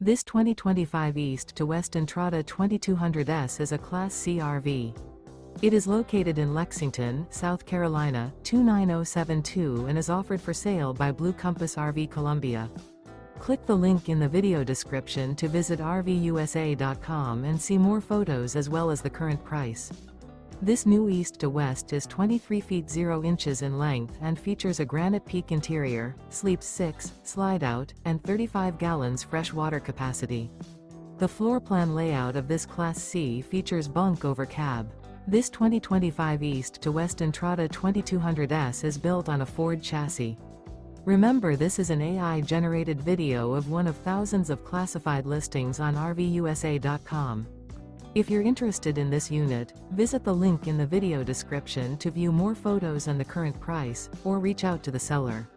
This 2025 East to West Entrada 2200S is a Class C RV. It is located in Lexington, South Carolina, 29072 and is offered for sale by Blue Compass RV Columbia. Click the link in the video description to visit RVUSA.com and see more photos as well as the current price. This new East to West is 23 feet 0 inches in length and features a Granite Peak interior, sleeps 6, slide-out, and 35 gallons fresh water capacity. The floor plan layout of this Class C features Bunk Over Cab. This 2025 East to West Entrada 2200S is built on a Ford chassis. Remember, this is an AI-generated video of one of thousands of classified listings on RVUSA.com. If you're interested in this unit, visit the link in the video description to view more photos and the current price, or reach out to the seller.